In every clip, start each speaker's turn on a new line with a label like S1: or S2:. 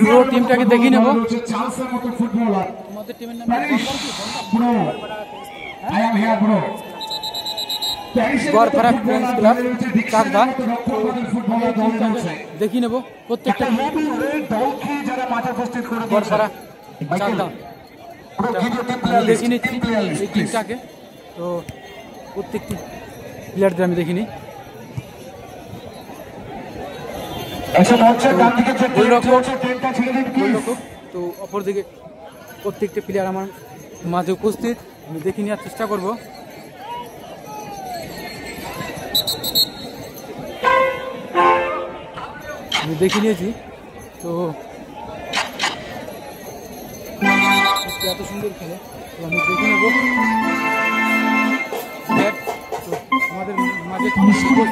S1: পুরো টিমটাকে দেখে নেব। গড়পাড়া ফ্রেন্ডস ক্লাব চাকদা দেখি নেব প্রত্যেকটা গড়পাড়া চাকদা দেখি নিচ্ছি এই টিমটাকে। তো প্রত্যেকটি প্লেয়ারদের আমি দেখিনি। তো অপরদিকে প্রত্যেকটি প্লেয়ার আমার মাঝে উপস্থিত, আমি দেখে নেওয়ার চেষ্টা করব। আমি দেখে নিয়েছি। তো এত সুন্দর খেলে তো আমি দেখে নেব। আমাদের মাঝে সুন্দর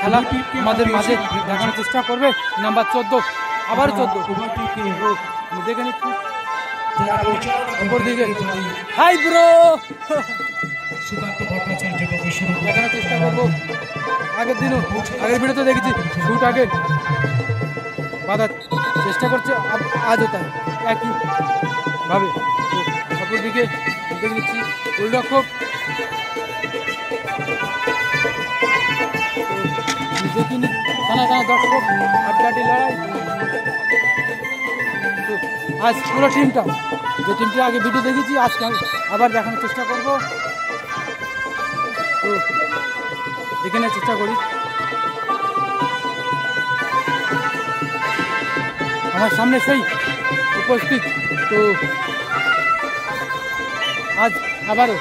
S1: খেলা আমাদের মাঝে দেখানোর চেষ্টা করবে নাম্বার 14, আবার 14 আমি দেখে নিচ্ছি। দিকে হাই ব্রো দেখানোর চেষ্টা করবো। আগের দিনও আগের ভিডিওতে দেখেছি শুট আগে বাঁধার চেষ্টা করছে, আজও তাই একই ভাবে। অপর দিকে দেখে নিচ্ছি গোলরক্ষক দেখিনি টানা টানা দর্শক আড্ডাটি লড়াই। তো আজ পুরো টিমটা যে টিমটা আগে ভিডিও দেখেছি আজকে আবার দেখানোর চেষ্টা করব। তো দেখে নেওয়ার চেষ্টা করি। আমার সামনে সেই উপস্থিত। তো আজ আবারও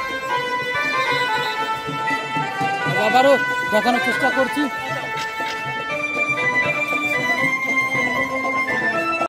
S1: দেখানোর চেষ্টা করছি